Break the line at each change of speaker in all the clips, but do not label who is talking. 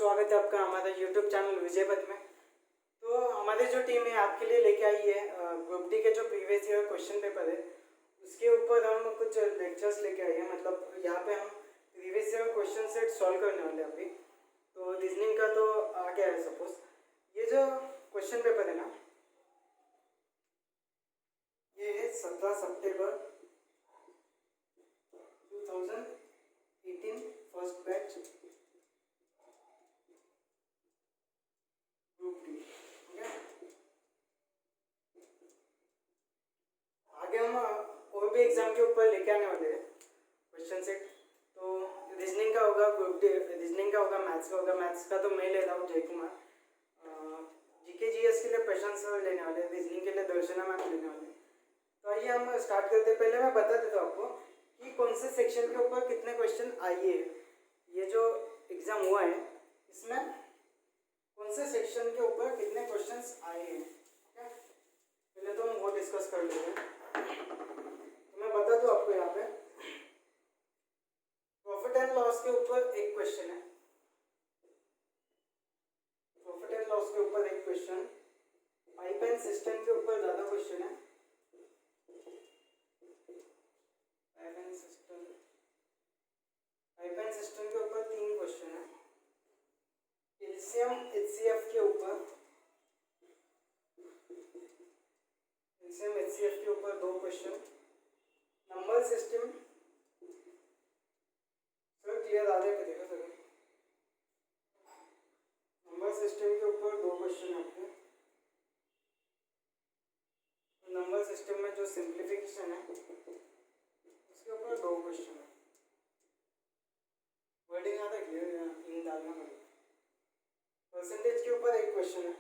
स्वागत है आपका हमारे यूट्यूब चैनल विजय पथ में। तो हमारी जो टीम है आपके लिए लेके आई है ग्रुप डी के जो प्रीवियस ईयर क्वेश्चन पेपर है उसके ऊपर हम कुछ लेक्चर्स लेके आए हैं। मतलब यहाँ पे हम previous year question set solve करने वाले हैं अभी। तो रीजनिंग का तो आ गया है। सपोज ये जो क्वेश्चन पेपर है ना, ये है 17 सितंबर 2018 फर्स्ट बैच ग्रुप डी। ठीक है, आगे हम और भी एग्जाम के ऊपर लेके आने वाले हैं क्वेश्चन सेट। तो रीजनिंग का होगा, ग्रुप डी रीजनिंग का होगा, मैथ्स का होगा। मैथ्स का तो मैं ले रहा हूँ जय कुमार, जीके जीएस के लिए प्रशांत सर लेने वाले, रीजनिंग के लिए दर्शना मैम लेने वाले। तो आइए हम स्टार्ट करते हैं। पहले मैं बता देता हूँ आपको कि कौन से सेक्शन के ऊपर कितने क्वेश्चन आए हैं। ये जो एग्जाम हुआ है इसमें कौन से सेक्शन के ऊपर कितने क्वेश्चंस आए हैं। ठीक है, पहले तो हम वो डिस्कस कर लेते हैं। तो मैं बता दूं आपको, यहाँ पे प्रॉफिट एंड लॉस के ऊपर एक क्वेश्चन है, प्रॉफिट एंड लॉस के ऊपर एक क्वेश्चन, पाइप एंड सिस्टम के ऊपर ज्यादा क्वेश्चन है, पाइप एंड सिस्टम के ऊपर 3 क्वेश्चन है, एलसीएम एचसीएफ के ऊपर, एलसीएम एचसीएफ के ऊपर 2 question, number system sir clear आ रहा है देखो सर, नंबर सिस्टम के ऊपर 2 क्वेश्चन आपके। नंबर सिस्टम में जो सिंप्लीफिकेशन है उसके ऊपर 2 क्वेश्चन है। वर्डिंग आता है क्लियर, इन डालना पड़ेगा। परसेंटेज के ऊपर एक क्वेश्चन है,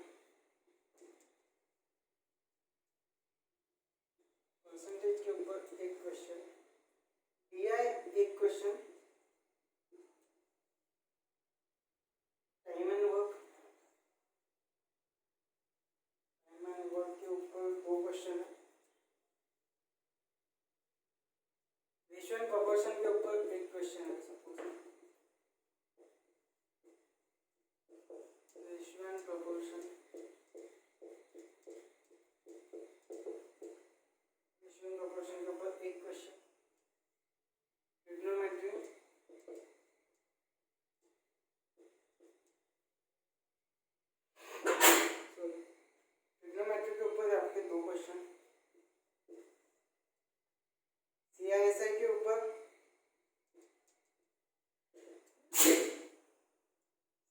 परसेंटेज के ऊपर एक क्वेश्चन, डीआई एक question, time and work, time and work के ऊपर 2 क्वेश्चन है, रेशियो एंड प्रोपोर्शन के ऊपर एक क्वेश्चन है। Suppose ratio and proportion, ratio and proportion के ऊपर एक क्वेश्चन, ट्रिग्नोमेट्री, ट्रिग्नोमेट्री के ऊपर आपके 2 क्वेश्चन, सीआईएसआई के ऊपर,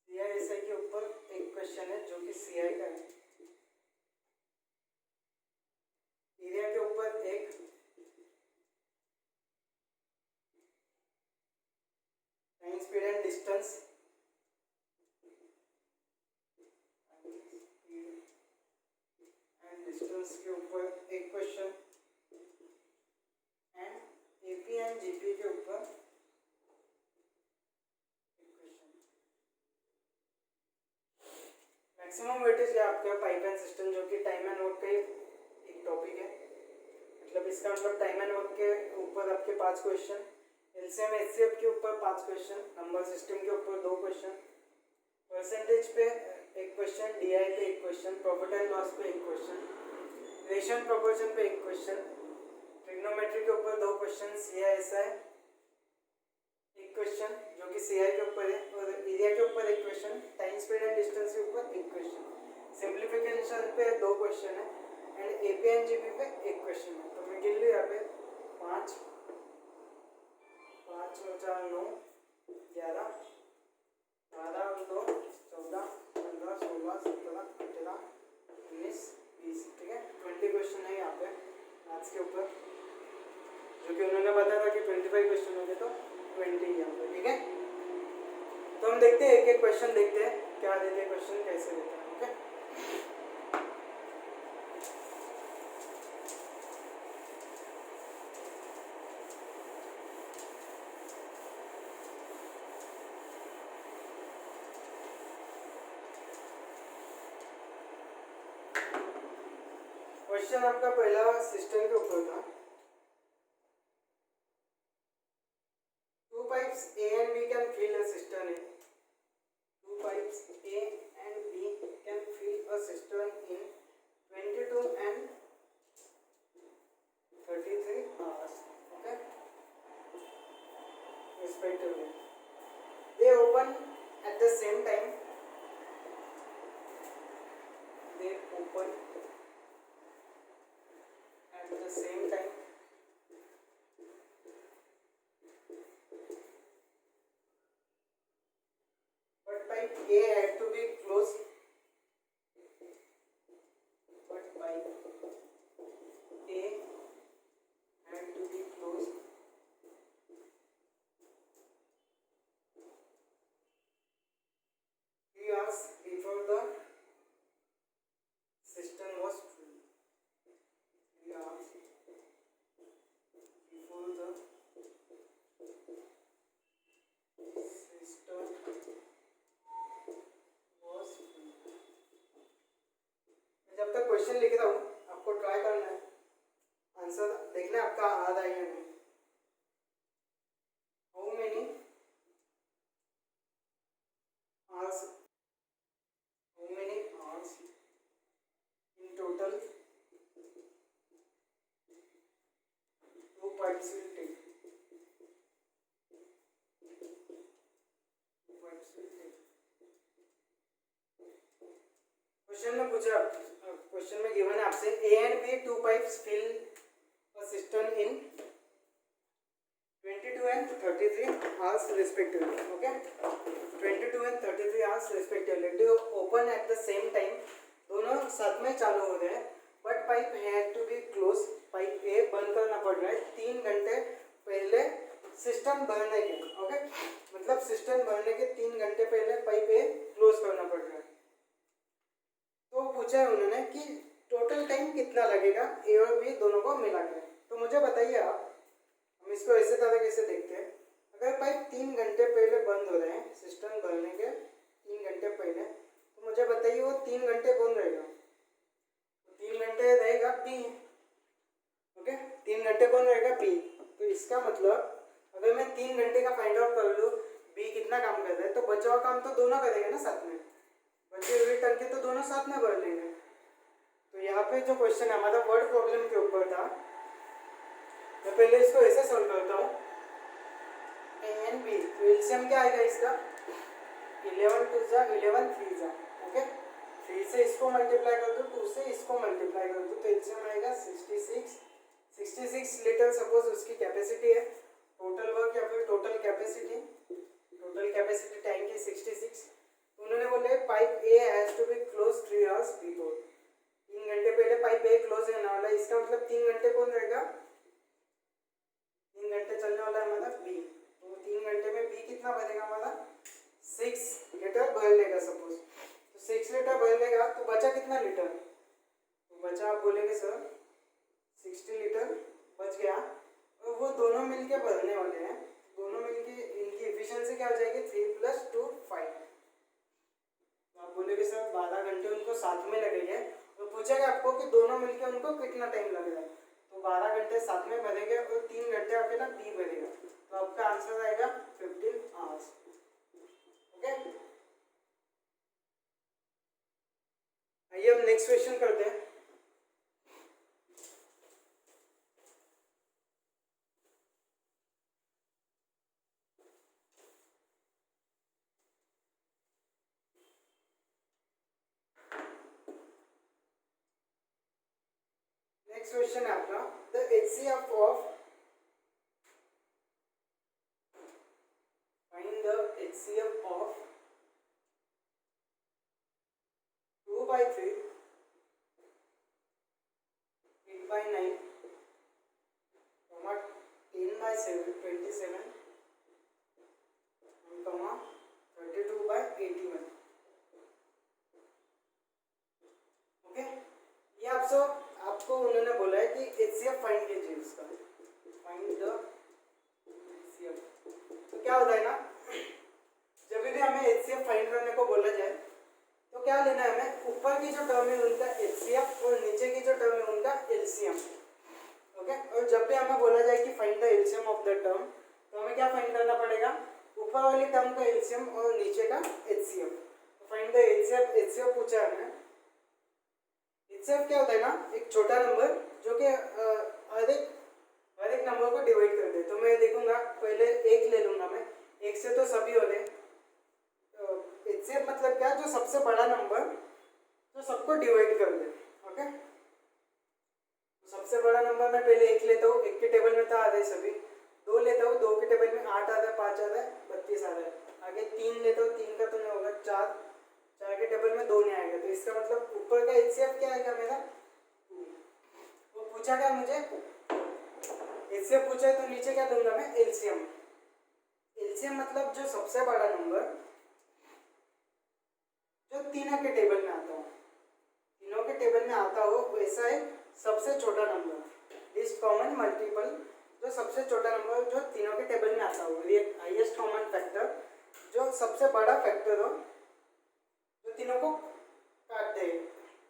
सीआईएसआई के ऊपर एक क्वेश्चन है जो कि सीआई का है, एरिया के ऊपर एक, time speed and distance, distance के ऊपर एक question, and AP and GP के ऊपर एक क्वेश्चन। मैक्सिमम वेटेज है आपका पाइप एंड सिस्टम, जो कि टाइम एंड वर्क का एक टॉपिक है। मतलब इसका मतलब टाइम एंड वर्क के ऊपर आपके 5 क्वेश्चन, एलसीएम एचसीएफ के ऊपर 5 क्वेश्चन, नंबर सिस्टम के ऊपर 2 क्वेश्चन, परसेंटेज पे एक क्वेश्चन, डीआई पे एक क्वेश्चन, प्रॉफिट एंड लॉस पे एक क्वेश्चन, रेशियो एंड प्रोपोर्शन पे एक क्वेश्चन, ट्रिग्नोमेट्री के ऊपर 2 क्वेश्चन, सीआईएसआई एक क्वेश्चन जो कि सीआई के ऊपर है, और एरिया के ऊपर एक question, time speed and distance के ऊपर एक क्वेश्चन, सिंप्लीफिकेशन पे 2 क्वेश्चन है, एंड एपी एंड जीपी पे एक क्वेश्चन है। तो मैं गिन लूँ यहाँ पे 5 5 और 4 9 11 12 और 2 14 15 16 17 18 19 20। ठीक है, 20 क्वेश्चन है यहाँ पे मैथ्स के ऊपर, जो कि उन्होंने बताया था कि 25 क्वेश्चन होंगे, तो 20 यहाँ पे। ठीक है, तो हम देखते हैं एक एक क्वेश्चन, देखते हैं क्या देते हैं क्वेश्चन, कैसे देते हैं। ओके, क्वेश्चन आपका पहला सिस्टम के ऊपर था। Two pipes A and B can fill a cistern in. Two pipes same time they open at the same time but pipe A had to be closed but pipe A had to be closed 3 hours before the system was full. 3 hours before the system was full. जब तक question लिख रहा हूँ आपको try करना है answer देखना है आपका आ रहा है या नहीं. How many hours in total 2 pipes will take. 2 pipes will take. Question में पूछा क्वेश्चन में गिवन है आपसे A and B 2 pipes fill a cistern in 22 and 33 hours respectively. Okay, 22 and 33 hours respectively to open at the same time. दोनों साथ में चालू हो रहे हैं but pipe had to be close. Pipe A बंद करना पड़ रहा है 3 घंटे पहले सिस्टम भरने के. ओके, मतलब सिस्टम भरने के 3 घंटे पहले पाइप ए क्लोज करना पड़ रहा है. तो पूछा है उन्होंने कि टोटल टाइम कितना लगेगा ए और बी दोनों को मिला के. तो मुझे बताइए आप, हम इसको ऐसे तरीके से देखते हैं. अगर पाइप 3 घंटे पहले बंद हो रहे हैं सिस्टम भरने के 3 घंटे पहले, तो मुझे बताइए वो 3 घंटे कौन रहेगा? तो 3 घंटे रहेगा बी. ओके, 3 घंटे कौन रहेगा? बी. तो इसका मतलब अगर मैं 3 घंटे का फाइंड आउट कर लूँ बी कितना काम कर रहा है, तो बचा हुआ काम तो दोनों करेंगे ना साथ में. बचे हुए टंके तो दोनों साथ में भर लेंगे. तो यहाँ पे जो क्वेश्चन है हमारा वर्ड प्रॉब्लम के ऊपर था. मैं पहले इसको ऐसे सॉल्व करता हूँ. ए एंड बी तो एलसीएम क्या आएगा इसका? 11 2 जा 11 3 जा. ओके, 3 से इसको मल्टीप्लाई कर दो, 2 से इसको मल्टीप्लाई कर दो, तो एलसीएम आएगा 66 लीटर सपोज उसकी कैपेसिटी है. टोटल वर्क या फिर टोटल कैपेसिटी टैंक की 66. उन्होंने बोले pipe A has to be close 3 hours before. 3 घंटे पहले पाइप ए क्लोज होने वाला है. इसका मतलब 3 घंटे कौन रहेगा? 3 घंटे चलने वाला है हमारा बी. तो 3 घंटे में बी कितना भरेगा हमारा? 6 लीटर भर लेगा सपोज. तो 6 लीटर भर लेगा तो बचा कितना लीटर? तो बचा आप बोलेंगे सर 60 लीटर बच गया. और वो दोनों मिलके भरने वाले हैं. दोनों मिलके इनकी एफिशिएंसी क्या हो जाएगी? 3 + 2 5. आप बोलेगे सर 12 घंटे उनको साथ में लगेंगे. तो पूछेगा आपको कि दोनों मिलके उनको कितना टाइम लगेगा. तो 12 घंटे साथ में भरेंगे और 3 घंटे अकेला बी भरेगा. तो आपका आंसर आएगा 15 आवर्स. ओके, आइए हम नेक्स्ट क्वेश्चन करते हैं. नेक्स्ट क्वेश्चन है आपका the HCF of find the HCF of 2/3 8/9 10/7 27 32/81. Okay, ये आपको उन्होंने बोला है कि HCF फाइंड कीजिए इसका. Find the HCF. तो क्या होता है ना, जब भी हमें HCF फाइंड करने को बोला जाए तो क्या लेना है हमें? ऊपर की जो टर्म है उनका HCF और नीचे की जो टर्म है उनका LCM. ओके, और जब भी हमें बोला जाए कि find the LCM of the term, तो हमें क्या फाइंड करना पड़ेगा? ऊपर वाली टर्म का LCM और नीचे का HCF. तो फाइंड द HCF पूछा है हमें. HCF क्या होता है ना, एक छोटा नंबर जो कि हर एक नंबर को डिवाइड कर दे. तो मैं देखूंगा पहले 1 ले लूंगा मैं. 1 से तो सभी हो रहे. सबसे बड़ा नंबर जो सबको डिवाइड कर दे। ओके, सबसे बड़ा नंबर मैं पहले 1 लेता हूँ, 1 के टेबल में तो आ गए सभी। 2 लेता हूँ, 2 के टेबल में 8 आता है, 5 आता है, 32 आता है। आगे 3 लेता हूँ, 3 का तो नहीं होगा, 4 के टेबल में 2 नहीं आएगा, तो इसका मतलब ऊपर का एचसीएफ क्या आएगा मेरा 2। वो पूछा क्या मुझे, एचसीएफ पूछा है, तो नीचे क्या दूंगा मैं, एलसीएम। एलसीएम मतलब जो सबसे बड़ा नंबर जो तीनों के टेबल में आता हो, तीनों के टेबल में आता हो, वैसा है सबसे छोटा नंबर, लीस्ट कॉमन मल्टीपल, जो सबसे छोटा नंबर जो तीनों के टेबल में आता हो, हाईएस्ट कॉमन फैक्टर, जो सबसे बड़ा फैक्टर हो, जो तीनों को काट दे।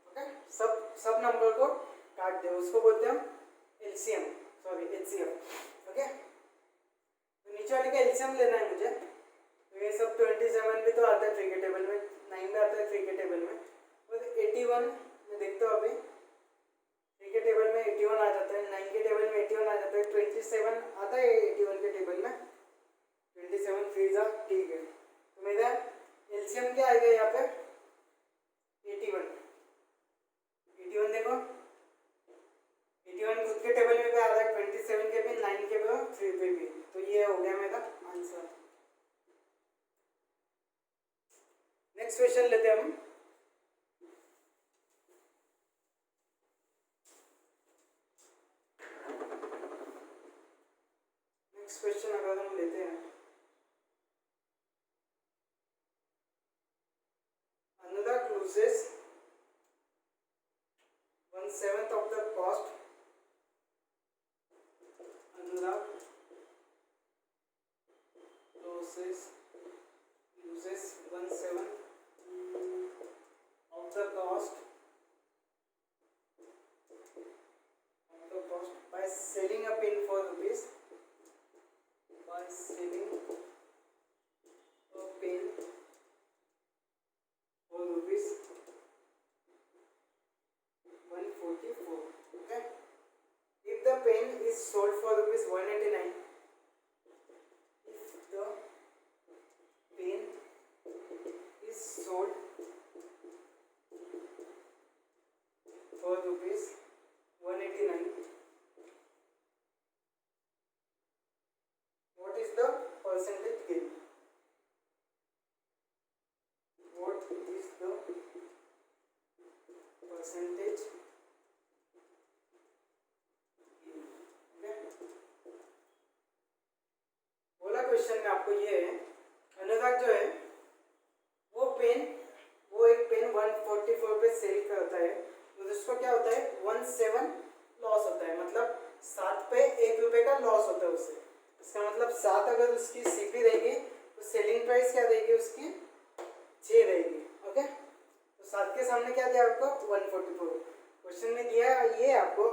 ओके, सब नंबर को काट दे, उसको बोलते हैं हम एलसीएम, सॉरी एचसीएफ। ओके, तो नीचे वाले का एलसीएम लेना है मुझे, तो ये सब 27 भी तो आता है 3 के टेबल में, 9 भी आता है 3 के टेबल में, और 81 मैं देखता हूँ अभी 3 के टेबल में 81 आ जाता है, 9 के टेबल में 81 आ जाता है, 27 आता है 81 के टेबल में, 27 फ्री जा, ठीक है। तो मेरा एलसीएम क्या आएगा यहाँ पे 81 देखो, 81 खुद के टेबल में भी आ रहा है, 27 के भी, 9 के भी और 3 पे भी, तो ये हो गया मेरा आंसर। नेक्स्ट क्वेश्चन लेते हैं हम। नेक्स्ट क्वेश्चन अगर हम लेते हैं, Anurag loses 1/7 of the cost. Anurag loses 1/7 of the cost by selling a pen for rupees, by selling a pen for rupees 144. Okay, if the pen is sold for rupees 189, if the pen is sold for rupees 189, what is the percentage gain? What is the percentage gain? बोला question में आपको ये है, अनुराग जो है वो एक pen 144 पे सेल करता है, तो उसको क्या होता है 17 लॉस होता है, मतलब 7 पे 1 रुपए का लॉस होता है उससे। इसका मतलब 7 अगर उसकी सीपी रहेगी तो सेलिंग प्राइस क्या रहेगी उसकी 6 रहेगी। ओके, तो 7 के सामने क्या दिया आपको 144। क्वेश्चन में दिया ये आपको,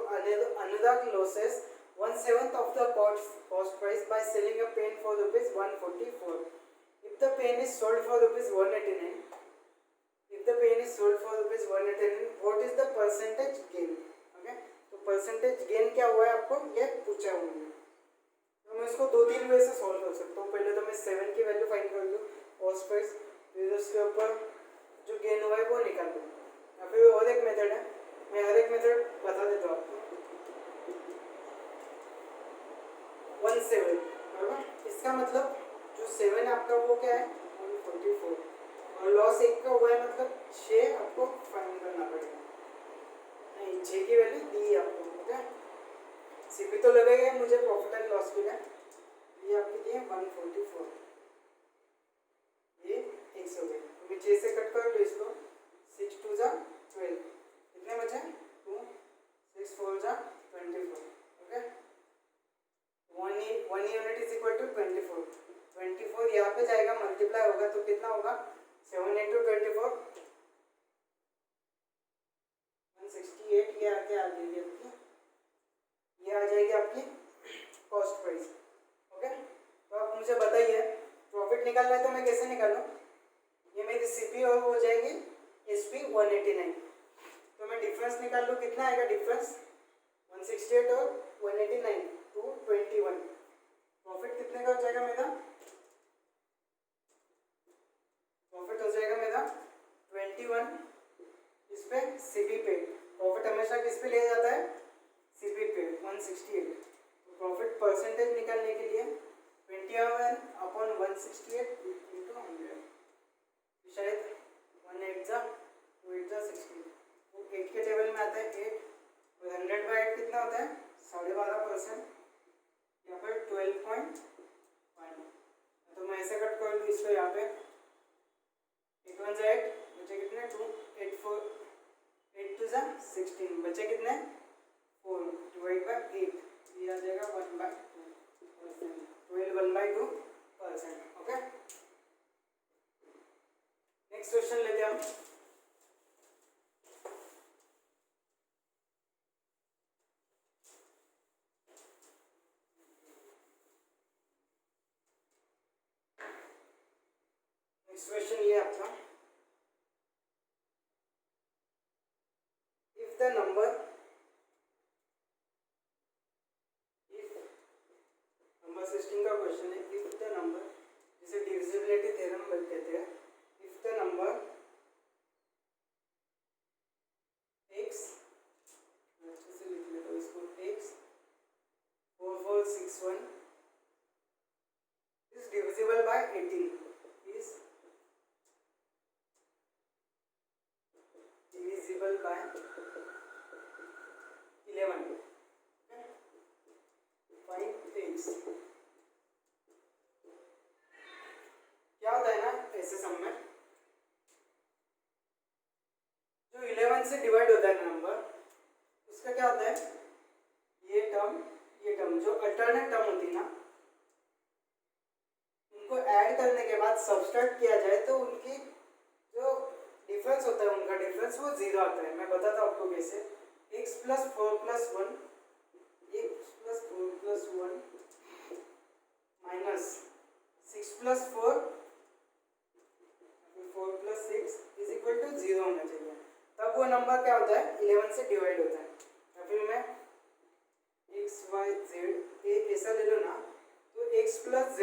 अनुराग losses 1/7 of the cost price by selling a pen for rupees 144. If the pen is sold for rupees 189, what is the percentage gain? Okay, तो परसेंटेज गेन क्या हुआ है आपको ये पूछा है उन्होंने, तो मैं इसको 2-3 वे से सॉल्व कर सकता हूँ। पहले तो मैं 7 की वैल्यू फाइंड कर लूँ कॉस्ट प्राइस, फिर उसके ऊपर जो गेन हुआ है वो निकाल दूँ, या फिर और एक मेथड है, मैं हर एक मेथड बता देता हूँ आपको। 1/7 बराबर, इसका मतलब जो 7 आपका वो क्या है 144, और लॉस 1 का हुआ है मतलब 6 आपको फाइंड करना पड़ेगा, नहीं 6 की वैल्यू दी है आपको। ओके, सीपी तो लगेगा मुझे प्रॉफिट एंड लॉस के लिए, ये आपकी दी है 144, ये 100 हो गया, तो मैं 6 से कट कर लो इसको, 6 2 जा 12, कितने बचे 2 6 4 जा 24। Okay, 1 unit is equal to 24 यहाँ पे जाएगा मल्टीप्लाई होगा तो कितना होगा 7 into 24 168, ये आके आ जाएगी आपकी, ये आ जाएगी आपकी कॉस्ट प्राइस। ओके, तो आप मुझे बताइए प्रॉफिट निकालना है तो मैं कैसे निकालूं, ये मेरी सीपी और हो जाएगी एसपी 189, तो मैं डिफरेंस निकाल लूँ, कितना आएगा डिफरेंस 168 और 189 221, प्रॉफिट कितने का हो जाएगा मेरा, प्रॉफिट हो जाएगा मेरा 21 इस पे सीपी पे, प्रॉफिट हमेशा किस पे लिया जाता है, सीपी पे 168। तो प्रॉफिट परसेंटेज निकालने के लिए 21 अपॉन 168 इंटू 100, शायद 1 8 जा 2 8 जा 16, वो 8 के टेबल में आता है 8, और 100 बाई 8 कितना होता है 12.5%, यहाँ पर 12.5। तो मैं ऐसे कट कर दूँ इसको, यहाँ पे 8 1 जा 8 बचे कितने 2, 8 4 8 2 जा 16 बचे कितने 4 डिवाइड बाय 8, ये आ जाएगा 1/2%, 12 1/2%। ओके, नेक्स्ट क्वेश्चन लेते हैं हम। नेक्स्ट क्वेश्चन ये आपका, इफ द नंबर सिस्टम का क्वेश्चन है, इफ द नंबर, जिसे डिविजिबिलिटी थ्योरम कहते हैं, इफ द नंबर x, अच्छे से लिख लेता हूँ इसको, x 4461 is divisible by 18, is divisible by 11, find x। क्या होता है ना ऐसे सम में, जो 11 से डिवाइड होता है नंबर, उसका क्या होता है, ये टर्म जो अल्टरनेट टर्म होती है ना, उनको ऐड करने के बाद सब्सट्रैक्ट किया जाए तो उनकी जो डिफरेंस होता है, उनका डिफरेंस वो 0 आता है। मैं बताता हूँ आपको कैसे। x + 4 + 1, x + 4 + 1 minus 6 + 4 + 6 is equal to 0 होना चाहिए, तब वो नंबर क्या होता है 11 से डिवाइड होता है। या फिर मैं x y z ये ऐसा ले लो ना, तो x + z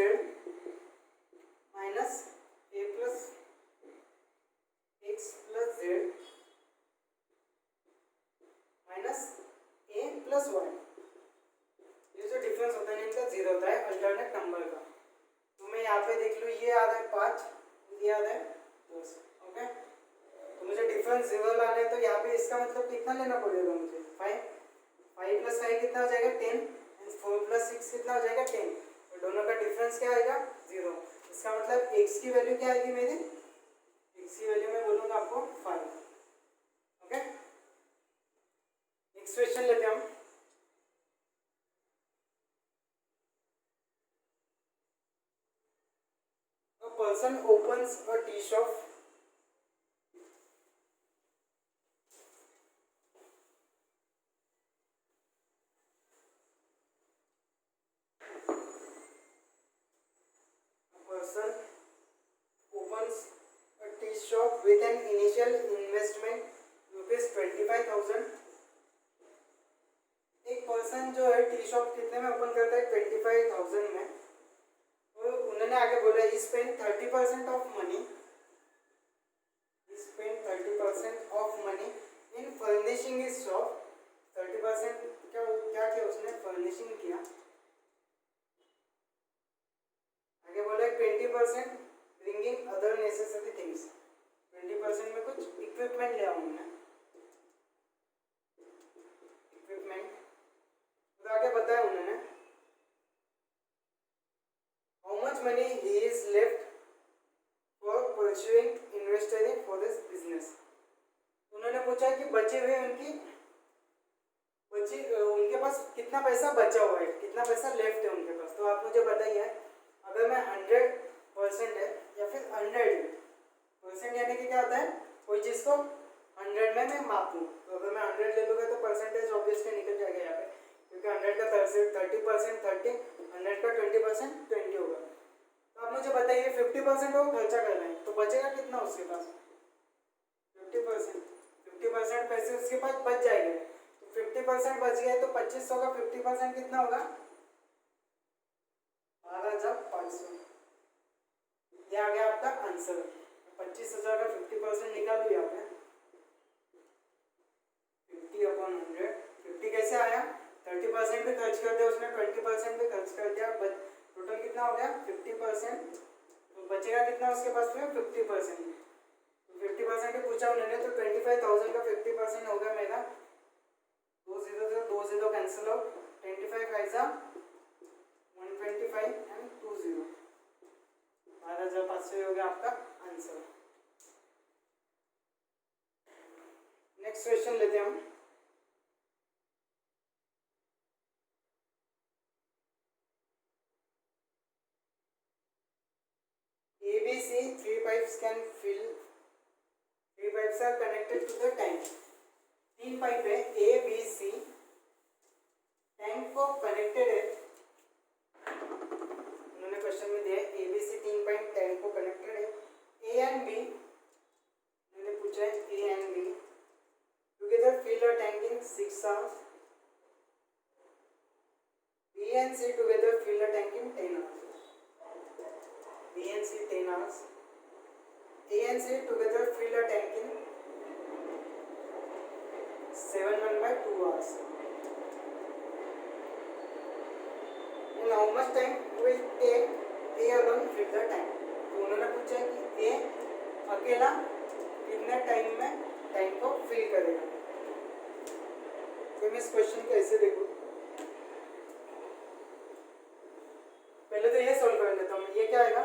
minus a + x + z minus a + y, ये जो डिफरेंस होता है इनका 0 होता है अल्टरनेट नंबर का। तो मैं यहाँ पे देख लूँ, ये आ रहा है 5, ये आ रहा है 10। ओके, तो मुझे डिफरेंस 0 लाना है, तो यहाँ पे इसका मतलब कितना लेना पड़ेगा मुझे 5 + 5 कितना हो जाएगा 10, 4 + 6 कितना हो जाएगा 10, और दोनों का डिफरेंस क्या आएगा 0। इसका मतलब x की वैल्यू क्या आएगी मेरी, x की वैल्यू मैं बोलूँगा आपको 5। ओके, नेक्स्ट क्वेश्चन लेते हैं हम। A person opens a tea shop with an initial investment ₹25,000। एक पर्सन जो है टी शॉप कितने में ओपन करता है 25,000 में, और उन्होंने आगे बोला he spend 30% of money, spend 30% of money in furnishing his shop. 30% क्या किया उसने, फर्निशिंग किया। आगे बोला 20% ब्रिंगिंग अदर नेसेसरी थिंग्स, 20% में कुछ इक्विपमेंट लिया उन्होंने, इक्विपमेंट। तो आगे बताया उन्होंने how much money he is left for pursuing investing for this business. उन्होंने पूछा कि बचे हुए उनके पास कितना पैसा बचा हुआ है, कितना पैसा लेफ्ट है उनके पास। तो आप मुझे बताइए, अगर मैं 100% है या फिर 100% यानी कि क्या होता है, कोई चीज़ को 100 में मैं मापूँ, तो अगर मैं 100 ले लूँगा तो परसेंटेज ऑब्वियसली निकल जाएगा यहाँ पे, क्योंकि 100 का 30% 30, 100 का 20% 20 होगा। तो आप मुझे बताइए 50% वो खर्चा कर रहे हैं, तो बचेगा कितना उसके पास 50% पैसे उसके पास बच जाएंगे। तो 50% बच गए तो 2500 का 50% कितना होगा 12,500। ये आ गया आपका आंसर। 25,000 का 50% निकालो यहाँ पे 50/100। 50 कैसे आया? 30% भी खर्च कर दिया उसने, 20% भी खर्च कर दिया, टोटल कितना हो गया 50%। तो बचेगा कितना उसके पास में 50%। 50% पूछा उन्होंने तो 25,000 का 50% हो गया मेरा 2 0 कैंसिल आउट 25 ऐसा 125 एंड 2 0 12,500 हो गया आपका आंसर। नेक्स्ट क्वेश्चन लेते हैं हम। ABC 3 pipes can fill 3 pipes are connected to the tank। 3 pipe है A B C, टैंक को कनेक्टेड है। उन्होंने क्वेश्चन में दिया है ABC 3 पाइप टैंक को कनेक्टेड है। A एंड B उन्होंने पूछा है A and B together fill a tank in 6 hours। B and C together fill a tank in 10 hours। B and C 10 hours। A and C together fill a tank in 7/2 hours। And how much time will take A alone fill the tank। तो उन्होंने पूछा है कि A अकेला कितने time में tank को fill करेगा। तो मैं इस क्वेश्चन को ऐसे देखूँ, पहले तो ये सॉल्व कर लेता हूँ। ये क्या आएगा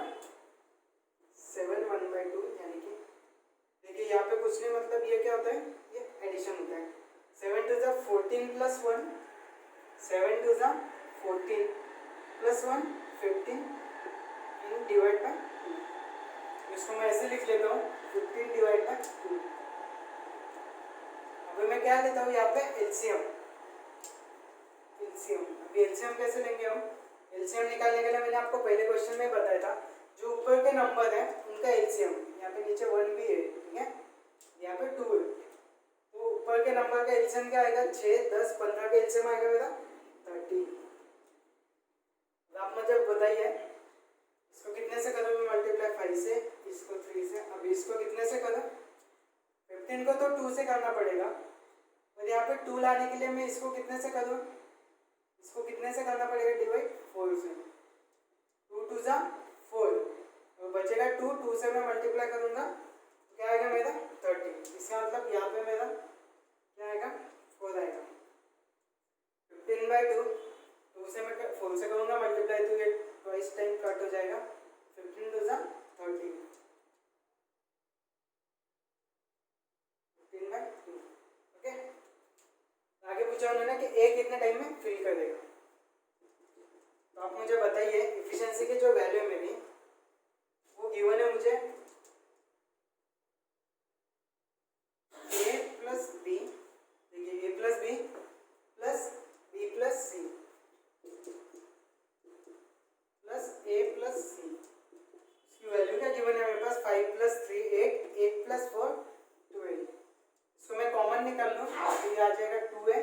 7/2 यानी कि देखिए यहाँ पे कुछ नहीं, मतलब ये क्या होता है, ये एडिशन होता है। 7 to the 14 plus 1, 7 to the 14 plus 1 15 in divide by 2। इसको मैं ऐसे लिख लेता हूँ 15 डिवाइड बाय 2। अभी मैं क्या लेता हूँ यहाँ पे एलसीएम। अभी एलसीएम कैसे लेंगे हम? एलसीएम निकालने के लिए मैंने आपको पहले क्वेश्चन में बताया था, जो ऊपर के नंबर है उनका एलसीएम, यहाँ पे नीचे 1 भी है, ठीक है, यहाँ पे 2 है, तो ऊपर के नंबर का एलसीएम क्या आएगा 6 10 15 का एलसीएम आएगा मेरा 30। आप मुझे बताइए इसको कितने से करो, मल्टीप्लाई 5 से, इसको 3 से, अभी इसको कितने से करो 15 को तो 2 से करना पड़ेगा, और यहाँ पे 2 लाने के लिए मैं इसको कितने से करूँ, इसको कितने से करना पड़ेगा डिवाइड 4 से। 2 2 जा 4 तो बचेगा 2, 2 से मैं मल्टीप्लाई करूंगा तो क्या आएगा मेरा 30। इसका मतलब यहाँ पे मेरा क्या आएगा 4 आएगा। 15/2 2 से मैं 4 से करूंगा मल्टीप्लाई तो ये ट्वाइस टाइम कट हो जाएगा। 15 2 जा 30 15/2। ओके, आगे पूछा उन्होंने कि ए कितने टाइम में फिल करेगा। तो आप मुझे बताइए एफिशिएंसी की जो वैल्यू है मेरी वो गिवन है मुझे a प्लस बी, देखिए a plus b plus b plus c plus a plus c, इसकी वैल्यू क्या गिवन है मेरे पास 5 प्लस 3 8 8 प्लस 4 12। इसको मैं कॉमन निकाल लूँ तो ये आ जाएगा 2a,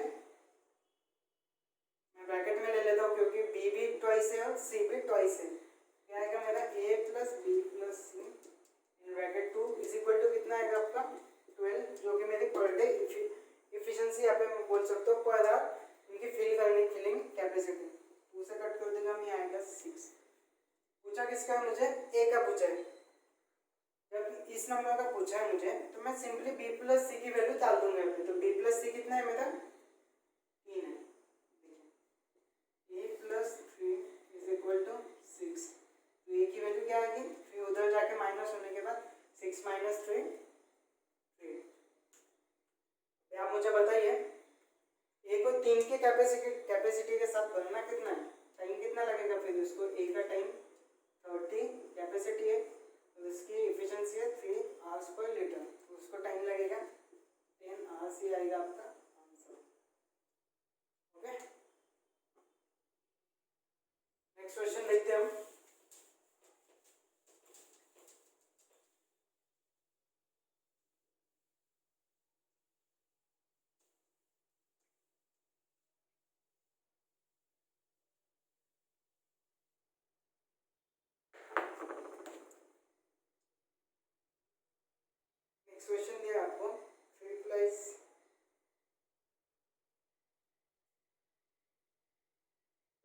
मैं ब्रैकेट में ले लेता हूँ क्योंकि b भी ट्वाइस है और c भी ट्वाइस है। क्या आएगा मेरा a plus b plus c in bracket 2 is equal to कितना आएगा आपका 12, जो कि मेरी पर डे एफिशिएंसी यहाँ पे मैं बोल सकता हूँ पर आवर इनकी फिलिंग कैपेसिटी। 2 से कट कर देगा मैं आएगा 6। पूछा किसका मुझे a का पूछा है, जब इस नंबर का पूछा है मुझे तो मैं सिंपली b प्लस सी की वैल्यू डाल दूंगा यहाँ पे। तो b प्लस सी कितना है मेरा 3 है, a plus 3 is equal to 6। तो a की वैल्यू क्या आएगी, फिर उधर जाके माइनस होने के बाद 6 माइनस 3 3। आप मुझे बताइए a को 3 के कैपेसिटी के साथ भरना कितना है, टाइम कितना लगेगा, फिर उसको a का टाइम 30 कैपेसिटी है तो इसकी एफिशिएंसी है 3 आवर्स पर लीटर, तो उसको टाइम लगेगा 10 आवर्स ही आएगा आपका आंसर। ओके, नेक्स्ट क्वेश्चन देखते हैं हम। नेक्स्ट क्वेश्चन दिया आपको 3 plus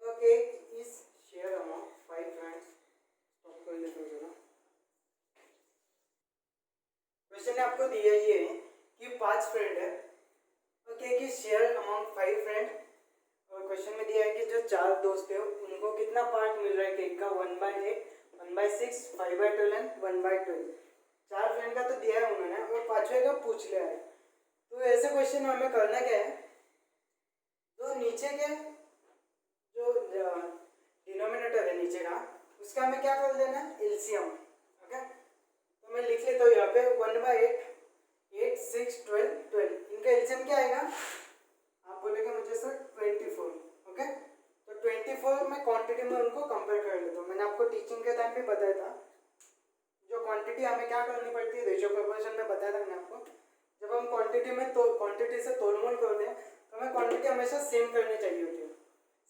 a cake is shared among 5 friends. Stop कर लेते हो जरा। क्वेश्चन ने आपको दिया ये है कि 5 फ्रेंड है, a cake is shared among 5 friend, और क्वेश्चन में दिया है कि जो 4 दोस्त है उनको कितना पार्ट मिल रहा है केक का, 1/8, 1/6, 5/12 एंड 1/12। 4 फ्रेंड का तो दिया है उन्होंने और 5वें का पूछ लिया है। तो ऐसे क्वेश्चन में हमें करना क्या है, जो नीचे के जो डिनोमिनेटर है नीचे का उसका हमें क्या कर देना है, एलसीएम। ओके, तो मैं लिख लेता हूँ यहाँ पे 1/8, 8, 6, 12, 12, इनका एलसीएम क्या आएगा, आप बोलेंगे मुझे सर 24। ओके, तो 24 में क्वांटिटी में उनको कंपेयर कर लेता हूँ। मैंने आपको टीचिंग के टाइम पे बताया था जो क्वांटिटी हमें क्या करनी पड़ती है, रेशियो प्रोपोर्शन में बताया था मैंने आपको। जब हम क्वांटिटी में तो क्वांटिटी से तोलमोल करते हैं तो हमें क्वांटिटी हमेशा सेम करनी चाहिए होती है,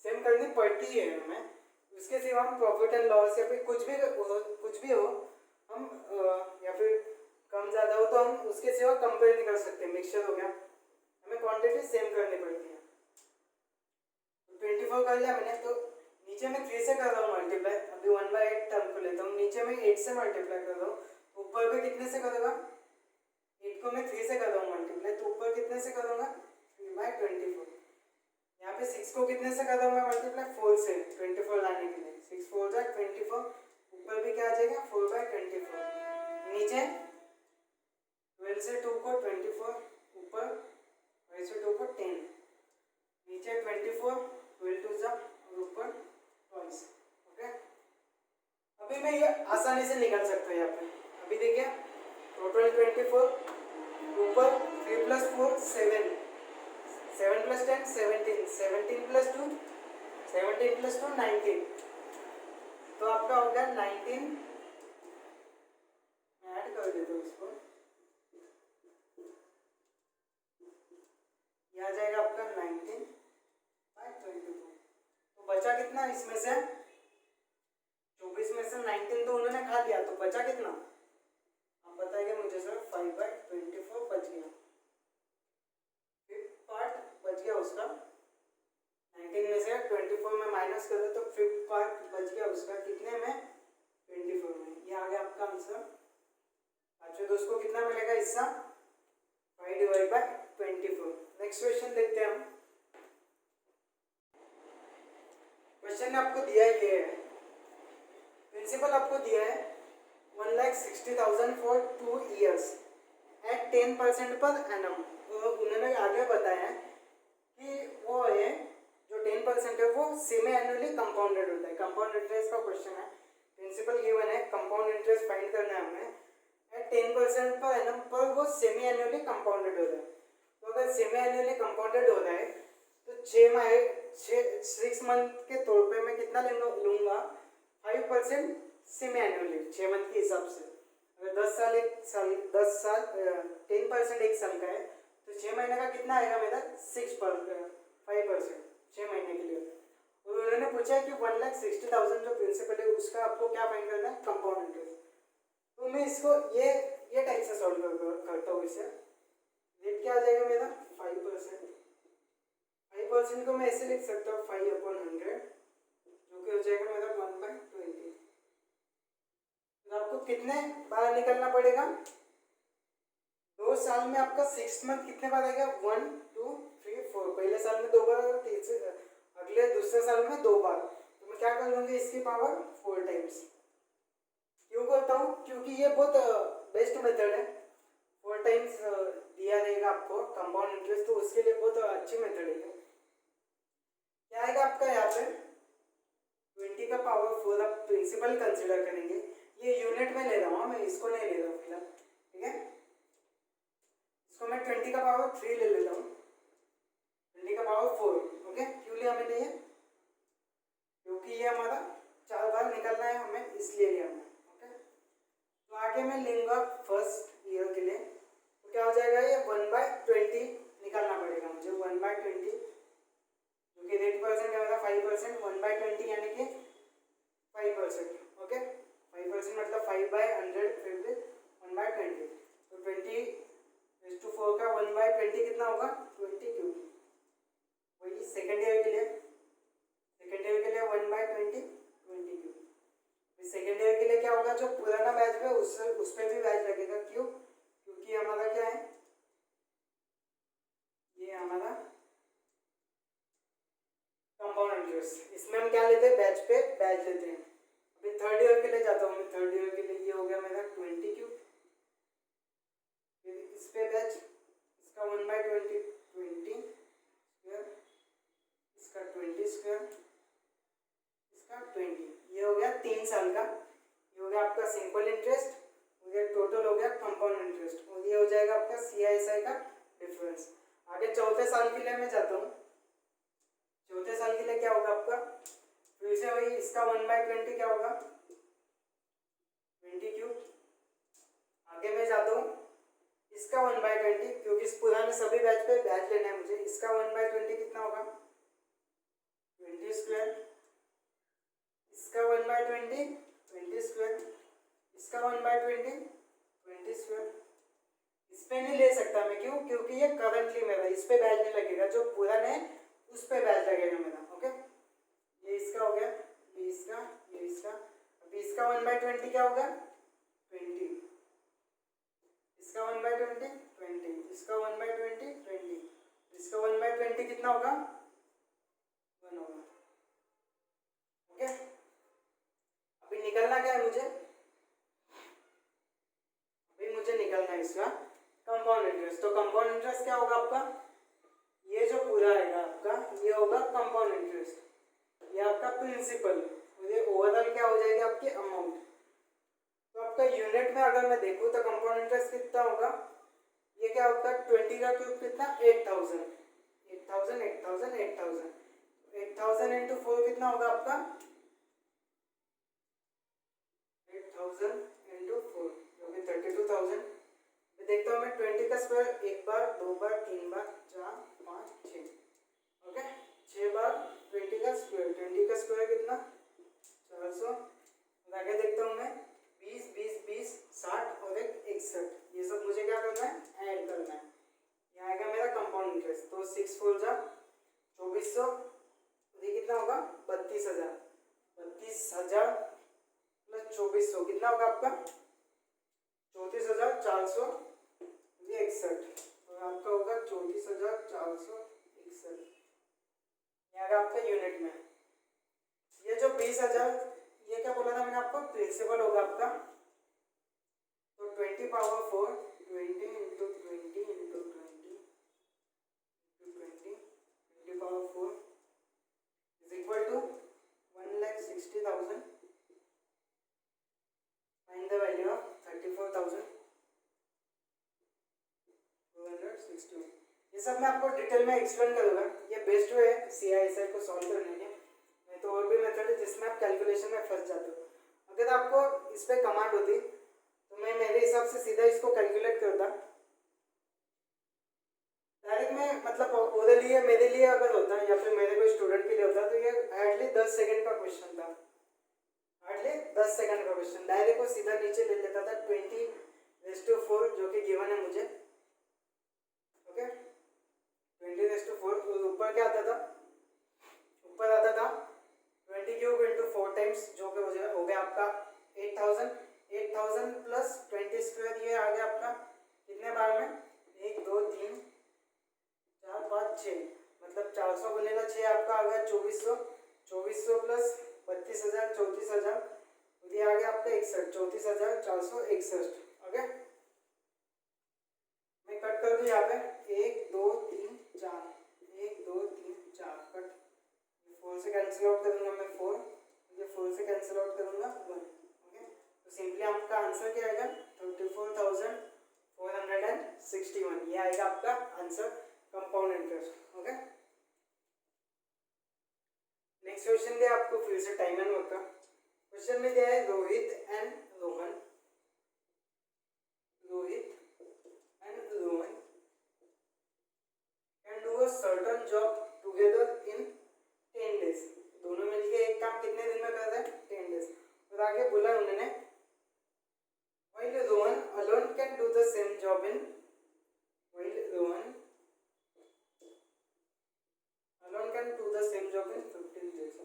सेम करनी पड़ती है हमें। उसके सिवा हम प्रॉफिट एंड लॉस या फिर कुछ भी हो हम या फिर कम ज़्यादा हो तो हम उसके सिवा कंपेयर नहीं कर सकते। मिक्सचर हो गया, हमें क्वांटिटी सेम करनी पड़ती है। 24 कर लिया मैंने, तो नीचे में 3 से कर रहा हूँ मल्टीप्लाई, अभी 1/8 टर्म को लेता हूँ, नीचे में 8 से मल्टीप्लाई कर रहा हूँ, ऊपर पे कितने से करूँगा, 8 को मैं 3 से कर रहा हूँ मल्टीप्लाई, तो ऊपर कितने से करूँगा, 3/24। यहाँ पे 6 को कितने से कर रहा हूँ मैं मल्टीप्लाई, 4 से, 24 लाने के लिए 6 4 जा 24, ऊपर भी क्या आ जाएगा 4/24, नीचे 12 से 2 को 24, ऊपर 5 से 2 को 10, नीचे 24, 12 2 जा और ऊपर 22। ओके, अभी मैं ये आसानी से निकाल सकता हूँ यहाँ पे। अभी देखिए टोटल 24, ऊपर 3 + 4 7, 7 + 10 17, 17 + 2 17 + 2 19, तो आपका हो गया 19। मैं ऐड कर देता हूँ इसको, ये आ जाएगा आपका 19/22। तो बचा कितना इसमें से, 24 में से 19 तो उन्होंने खा लिया, तो बचा कितना आप बताइए मुझे सर, 5/24 बच गया, फिफ्थ पार्ट बच गया उसका। 19 में से 24 में माइनस करो तो फिफ्थ पार्ट बच गया उसका, कितने में, 24 में। ये आ गया आपका आंसर। पांचवें दोस्त को कितना मिलेगा हिस्सा, 5/24। नेक्स्ट क्वेश्चन देखते हैं हम। क्वेश्चन ने आपको दिया है, ये है प्रिंसिपल आपको दिया है 1,60,000 for 2 years eight 10% per annum. तो उन्होंने आगे बताया कि वो है जो 10% है वो सेमी एनुअली कंपाउंडेड होता है। कंपाउंड इंटरेस्ट का क्वेश्चन है, प्रिंसिपल गिवन है, कंपाउंड इंटरेस्ट फाइंड करना है हमें, एट 10% पर एनम पर वो सेमी एनुअली कंपाउंडेड होता है। तो अगर सेमी एनुअली कंपाउंडेड हो रहा है तो 6 मंथ के तौर पे मैं कितना लूँगा 5% सेमी एनुअली 6 मंथ के हिसाब से। अगर 10 साल 10% एक साल का है तो 6 महीने का कितना आएगा मेरा 5% 6 महीने के लिए। और उन्होंने पूछा है कि 1,60,000 जो प्रिंसिपल है उसका आपको क्या फाइंड करना है, कंपाउंड इंटरेस्ट। तो मैं इसको ये टाइप से सॉल्व करता हूँ। इसे रेट क्या आ जाएगा मेरा 5%। 5% को मैं ऐसे लिख सकता हूँ 5/100 जो कि हो जाएगा मेरा 1/20। तो आपको कितने बार निकलना पड़ेगा, 2 साल में आपका 6 मंथ कितने बार आएगा, 1 2 3 4। पहले साल में 2 बार और अगले दूसरे साल में 2 बार। तो मैं क्या कर लूँगी इसकी पावर 4 टाइम्स। क्यों करता हूँ, क्योंकि ये बहुत बेस्ट मेथड है, 4 टाइम्स दिया रहेगा आपको कंपाउंड इंटरेस्ट, तो उसके लिए बहुत अच्छी मेथड है। क्या आएगा आपका यहाँ पे 20 का पावर 4 आप प्रिंसिपल कंसिडर करेंगे। ये यूनिट में ले रहा हूँ मैं, इसको नहीं ले रहा हूँ फिलहाल, ठीक है। इसको मैं 20 का पावर 3 ले लेता हूँ, 20 का पावर 4। ओके, क्यों लिया मैंने ये, क्योंकि ये हमारा 4 बार निकलना है हमें, इसलिए लिया हमने। ओके, तो आगे मैं लूँगा फर्स्ट ईयर के लिए, तो क्या हो जाएगा ये 1/20 निकालना पड़ेगा मुझे, 1/20 जो कि रेट परसेंट है 5%, 1/20 यानी कि 5%। ओके, 5% मतलब 5/100 फिर भी 1/20, तो 20 इंटरेस्ट, इसमें हम क्या लेते हैं, बैच पे बैच लेते हैं। अभी थर्ड ईयर के लिए जाता हूँ मैं, थर्ड ईयर के लिए ये हो गया मेरा 20 क्यूब, फिर इस पे बैच, इसका 1/20 20 स्क्वायर, इसका 20 स्क्वायर, इसका 20, ये हो गया 3 साल का। ये हो गया आपका सिंपल इंटरेस्ट, हो गया टोटल, हो गया कंपाउंड इंटरेस्ट, और ये हो जाएगा आपका CISI का डिफरेंस। आगे चौथे साल के लिए मैं जाता हूँ। चौथे साल के लिए क्या होगा आपका, फिर से वही, इसका 1/20 क्या होगा, 20 क्यूब। आगे मैं जाता हूँ, इसका 1/20, क्योंकि इस पुराने सभी बैच पे बैच लेना है मुझे, इसका 1/20 कितना होगा, 20 स्क्वायर, इसका 1/20 20 स्क्वायर, इसका 1/20 20 स्क्वायर। इस पे नहीं ले सकता मैं, क्यों, क्योंकि ये करंटली मेरा, इस पे बैच नहीं लगेगा, जो पुराना है उस पे बैच लगेगा मेरा। ओके, ये इसका हो गया, ये इसका, ये इसका। अभी इसका 1/20 क्या होगा, 20, इसका 1/20 20, इसका 1/20 20, इसका 1/20 कितना होगा, 1 होगा। ओके, अभी निकलना क्या है मुझे, अभी मुझे निकलना है इसका कंपाउंड इंटरेस्ट। तो कंपाउंड इंटरेस्ट क्या होगा आपका, ये जो पूरा आएगा आपका, ये होगा कंपाउंड इंटरेस्ट, ये आपका प्रिंसिपल, ये ओवरऑल क्या हो जाएगी आपकी अमाउंट। तो आपका यूनिट में अगर मैं देखूँ तो कंपाउंड इंटरेस्ट कितना होगा, ये क्या होगा, 20 का क्यूब कितना, 8000 8000 8000 8000 8000 इंटू 4 कितना होगा आपका, 8000 इंटू 4 जो कि 32,000। देखता हूँ मैं 20 का स्क्वायर, एक बार, दो बार, तीन बार, 4 5 6, ओके, 6 बार 20 का स्क्वायर, 20 का स्क्वायर कितना, 400। आगे देखता हूँ मैं 20 20 20 60 और एक 61, ये सब मुझे क्या करना है, ऐड करना है। ये आएगा मेरा कंपाउंड इंटरेस्ट। तो 6 4 जा 2400, ये कितना होगा, 32,000, 32,000 प्लस 2400 कितना होगा आपका, 34,461, और आपका होगा 34,461। ये आएगा आपका यूनिट में। ये जो 20,000, ये क्या बोला था मैंने आपको, प्रिंसिपल होगा आपका। तो 20 power 4 20 into 20 into 20 into 20 power 4 is equal to 1,60,000। Find the value of 34,261। ये सब मैं आपको डिटेल में एक्सप्लेन करूँगा। ये बेस्ट वे है CISI को सॉल्व करने के। नहीं तो और भी मेथड है जिसमें आप कैलकुलेशन में फंस जाते हो। अगर आपको इस पर कमांड होती तो मैं मेरे हिसाब से सीधा इसको कैलकुलेट करता डायरेक्ट में, मतलब ओरली लिए मेरे लिए अगर होता या फिर मेरे कोई स्टूडेंट के लिए होता तो ये हार्डली 10 सेकंड का क्वेश्चन था, हार्डली 10 सेकंड का क्वेश्चन। डायरेक्ट वो सीधा नीचे ले लेता था 20⁴ जो कि गिवन है मुझे। ओके, 20⁴ ऊपर क्या आता था, ऊपर आता था 20 क्यूब इंटू 4 टाइम्स जो कि हो गया आपका 8000 प्लस 20 स्क्वायर, ये आ गया आपका कितने बार में, 1 2 3 4 5 6, मतलब 400 गुनेगा 6 आपका आ गया 2400 प्लस 32,000 34,000, ये आ गया आपका 61 34,461। ओके, मैं कट कर दूं यहाँ पे 1 2 3 4 1 2 3 4 कट, 4 से कैंसिल आउट करूंगा मैं 4, ये 4 से कैंसिल आउट करूंगा 1। ओके, तो सिंपली आपका आंसर क्या आएगा 34,461, ये आएगा आपका answer compound interest. Okay, next question दिया आपको फिर से टाइम एंड वर्क का। क्वेश्चन में दिया है Rohit and Rohan can do a certain job together in 10 days. दोनों मिलके एक काम कितने दिन में कर रहे हैं, 10 डेज। और आगे बोला उन्होंने while Rohan alone can do the same job in 15 days.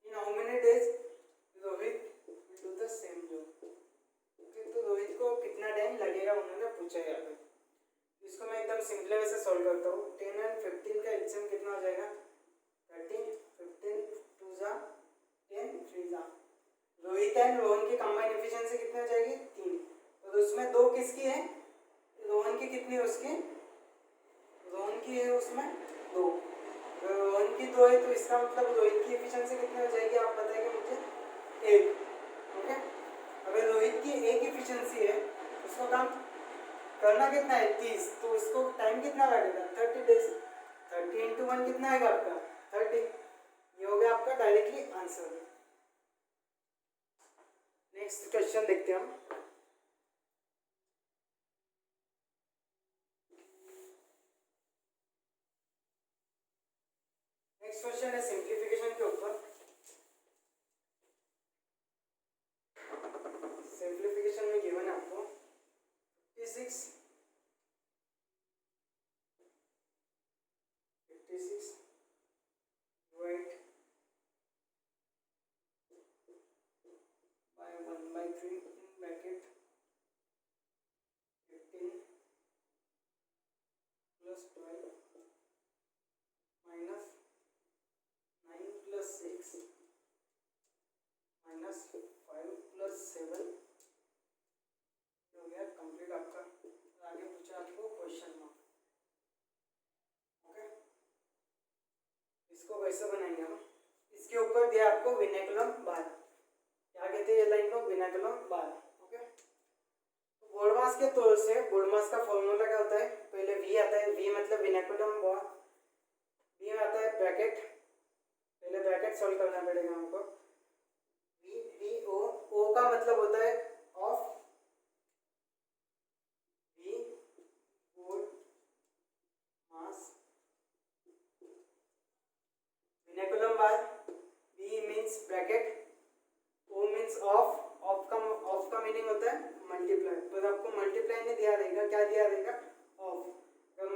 In how many days Rohit will do the same job? Okay, तो रोहित को कितना टाइम लगेगा उन्होंने पूछा यहाँ पे। इसको मैं एकदम सिंपल वे से सॉल्व करता हूँ। 10 और 15 का एलसीएम कितना हो जाएगा, 30 15 जा 10 3 जा। रोहित एंड रोहन की कंबाइंड एफिशिएंसी कितनी हो जाएगी 3। तो उसमें 2 किसकी है, रोहन की कितनी है उसकी, रोहन की है उसमें 2। रोहन की 2 है तो इसका मतलब रोहित की एफिशिएंसी कितनी हो जाएगी आप बताइए मुझे 1। ओके, अगर रोहित की 1 एफिशिएंसी है उसको काम करना कितना है 30, तो उसको टाइम कितना लगेगा 30 डेज। 30 इंटू 1 कितना आएगा आपका 30। ये हो गया आपका डायरेक्टली आंसर। नेक्स्ट क्वेश्चन देखते हैं हम। नेक्स्ट क्वेश्चन है सिंप्लीफिकेशन के ऊपर। सिंप्लीफिकेशन में गिवन है आपको 56 divide by 1/3 in bracket 15 plus 12 minus 9 plus 6 minus 5 plus 7 हो गया कंप्लीट आपका। आगे पूछा आपको क्वेश्चन मार्क। ओके, इसको कैसे बनाएंगे हम, इसके ऊपर दिया आपको विनकुलम बार, क्या कहते हैं ये लाइन को विनकुलम बार। ओके, तो बोर्डमास के तौर से बोर्डमास का फॉर्मूला क्या होता है, पहले वी आता है, वी मतलब विनकुलम बार, वी में आता है ब्रैकेट, पहले ब्रैकेट सॉल्व करना पड़ेगा हमको। वी वी ओ, ओ का मतलब होता है of, V BODMAS vinculum bar, V means bracket, O means of, of का मीनिंग होता है मल्टीप्लाई, तो आपको मल्टीप्लाई नहीं दिया रहेगा, क्या दिया रहेगा ऑफ। अगर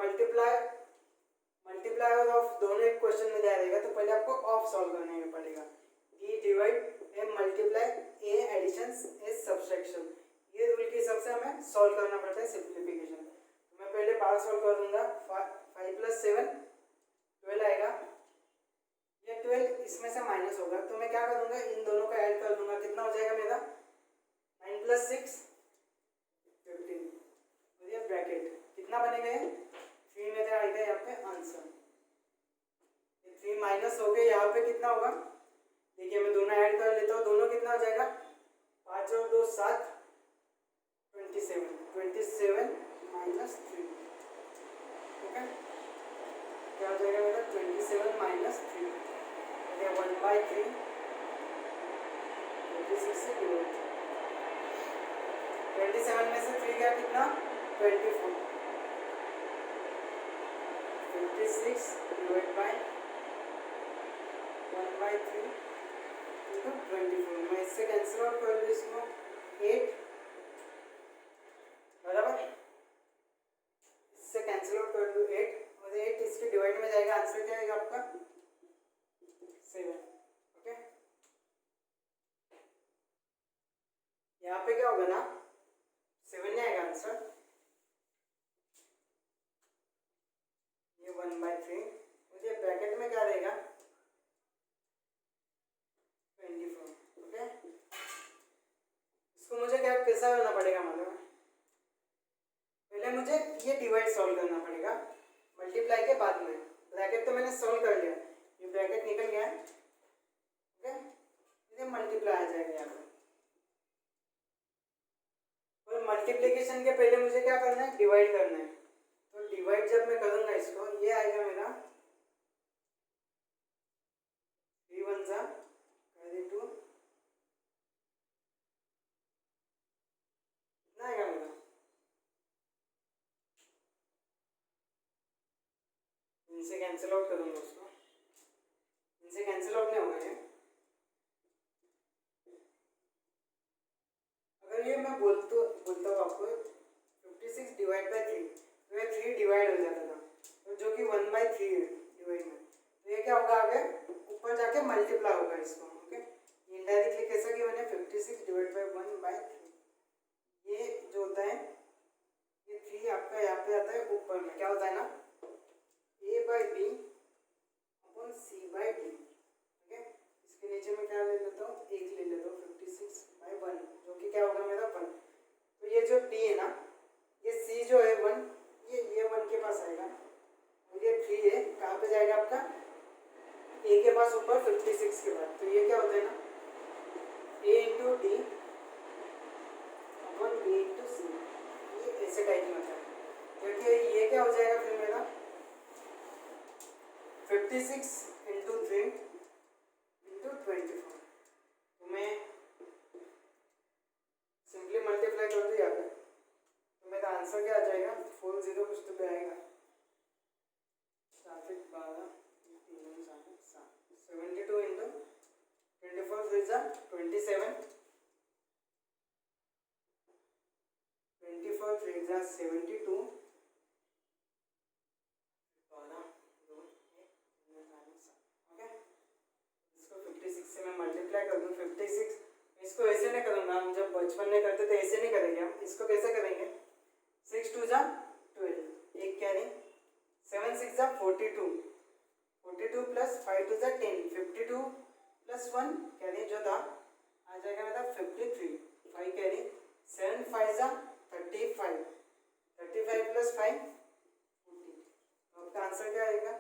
मल्टीप्लाई और ऑफ दोनों एक क्वेश्चन में दिया रहेगा तो पहले आपको ऑफ सॉल्व करने का पड़ेगा। ई divide A multiply A addition A subtraction, ये रूल के हिसाब से हमें सॉल्व करना पड़ता है सिंप्लीफिकेशन। तो मैं पहले बार सॉल्व कर दूंगा, 5 प्लस 7 12 आएगा, ये 12 इसमें से माइनस होगा तो मैं क्या करूंगा इन दोनों का ऐड कर दूंगा, कितना हो जाएगा मेरा 9 प्लस 6 15, और ये ब्रैकेट कितना बनेगा ये 3 में आएगा यहाँ पे आंसर। 3 माइनस हो गए, यहाँ पे कितना होगा देखिए, मैं दोनों ऐड कर लेता हूँ, दोनों कितना हो जाएगा 5 और 2 7 27 माइनस 3। ओके, क्या हो जाएगा मेरा 27 माइनस 3, 1/3 26 से डिवाइड, 27 में से 3 गया कितना 24, 56 डिवाइड बाय 1/3 इंटू 24। मैं इससे कैंसिल आउट कर लूँ इसको 8 बराबर, इससे कैंसिल आउट कर लूँ 8 और 8 इसके डिवाइड में जाएगा, आंसर क्या आएगा आपका 7। ओके, यहाँ पे क्या होगा ना 7 नहीं आएगा आंसर, ये 1/3 मुझे ब्रैकेट में क्या रहेगा 24। ओके, इसको मुझे क्या कैसा करना पड़ेगा मालूम है, पहले मुझे ये डिवाइड सॉल्व करना पड़ेगा मल्टीप्लाई के बाद में, ब्रैकेट तो मैंने सॉल्व कर लिया, ये ब्रैकेट निकल गया। ओके, ये मल्टीप्लाई आ जाएगा यहाँ पे, और मल्टीप्लिकेशन के पहले मुझे क्या करना है डिवाइड करना है, तो डिवाइड जब मैं करूंगा इसको ये आएगा मेरा 3 1 जा 2, कितना आएगा मेरा, इनसे कैंसिल आउट करूंगा उसको, इनसे कैंसिल आउट नहीं होगा ये, अगर ये मैं बोलता हूँ आपको 56 डिवाइड बाय 3, तो ये 3 डिवाइड हो जाता था, तो जो कि 1/3 है डिवाइड में, तो ये क्या होगा आगे ऊपर जाके मल्टीप्लाई होगा इसको। ओके, इनडायरेक्टली कैसा कि मैंने 56 डिवाइड बाय 1/3, ये जो होता है ये 3 आपका यहाँ पे आता है ऊपर में, क्या होता है ना a/b/c/d। ओके, इसके पास ऊपर 56 के बाद, तो ये क्या होता है ना a into d upon b into c, ये ऐसे टाइप में होता है, क्योंकि ये क्या हो जाएगा फिर मेरा 56 इंटू 3 इंटू 24, तो मैं सिंपली मल्टीप्लाई कर दूँ यहाँ पे, तो मेरा आंसर क्या आ जाएगा 40 कुछ तो पे आएगा, 72 इंटू 24 is 27, 24 is 72, ओके, इसको 56 से मैं मल्टीप्लाई कर दूँ, 56, इसको ऐसे नहीं करूँगा, हम जब बचपन में करते थे ऐसे नहीं करेंगे, हम इसको कैसे करेंगे 6 2 जा 12, एक कैरी, 7 6 जा 42, 42 प्लस 5 2 जा 10, 52 प्लस 1 कैरी जो था आ जाएगा मेरा 53, 5 कैरी, 7 5 जा 35, 35 प्लस 5 40, तो आपका आंसर क्या आएगा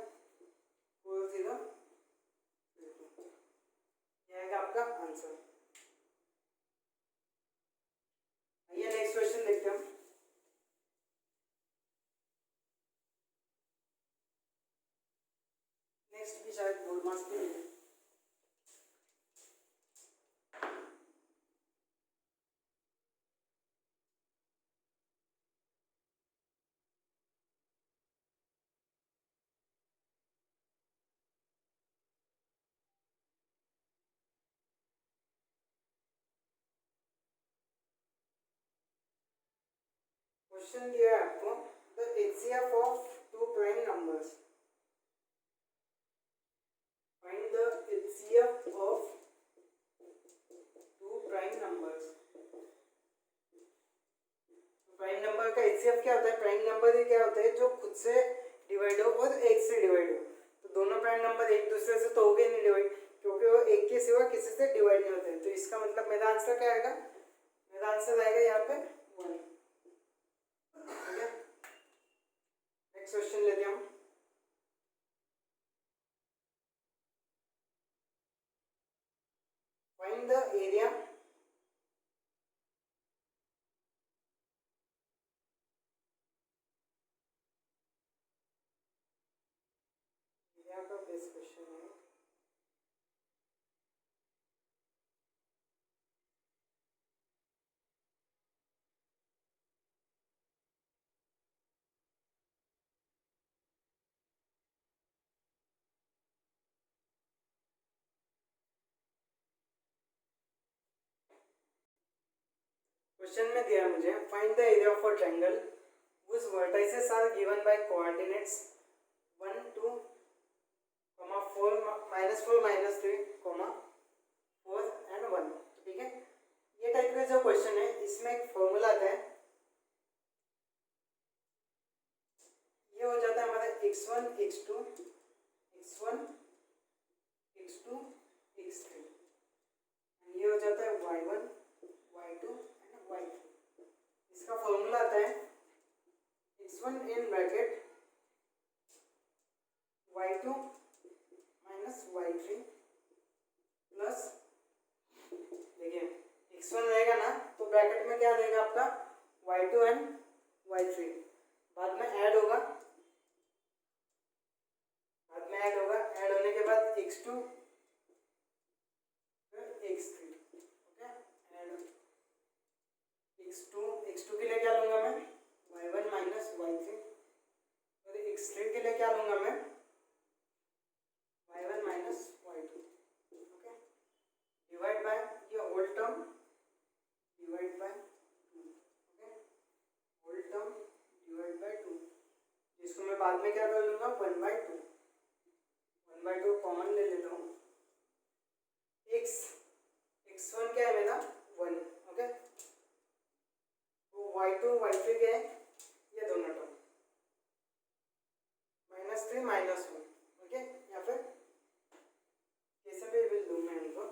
40, ये आएगा आपका आंसर। आइए नेक्स्ट क्वेश्चन देखते हैं। नेक्स्ट भी शायद बोर्ड मार्क्स पे है। क्वेश्चन दिया है आपको, the HCF of two prime numbers, find the HCF of two prime numbers. Prime number का HCF क्या होता है, प्राइम नंबर ही क्या होता है जो खुद से डिवाइड हो और एक से डिवाइड हो, तो दोनों प्राइम नंबर एक दूसरे से तो हो गए नहीं डिवाइड, क्योंकि वो एक के सिवा किसी से डिवाइड नहीं होते, तो इसका मतलब मेरा आंसर क्या आएगा, मेरा आंसर आएगा यहाँ पे 1, ठीक है। नेक्स्ट क्वेश्चन लेते हैं हम। फाइंड द एरिया का बेस्ट क्वेश्चन है। क्वेश्चन में दिया मुझे find the area of a triangle whose vertices are given by coordinates 1 2 4 -4 -3 4 and 1, ठीक है। ये टाइप का जो क्वेश्चन है इसमें एक फॉर्मूला आता है, ये हो जाता है हमारा x1 x2 x1 x2 x3, ये हो जाता है y1 y2 and y3। इसका फॉर्मूला आता है x1 in bracket y2 minus y3 plus, देखिए x1 रहेगा ना तो ब्रैकेट में क्या रहेगा आपका y2 एंड y3, बाद में ऐड होगा, ऐड होने के बाद x2 x3, okay, and x2 के लिए क्या लूंगा मैं y1 माइनस y3, और x3 के लिए क्या लूंगा मैं y1 minus y2, okay, divide by ये whole term divide by 2, okay, whole term divide by 2, इसको मैं बाद में क्या कर लूंगा 1/2 कॉमन ले लेता हूँ, x1 क्या है मेरा 1, ओके, तो y2 y3 क्या है ये दोनों टर्म -3 -1, ओके, या फिर कैसे भी विल लूँ मैं इनको,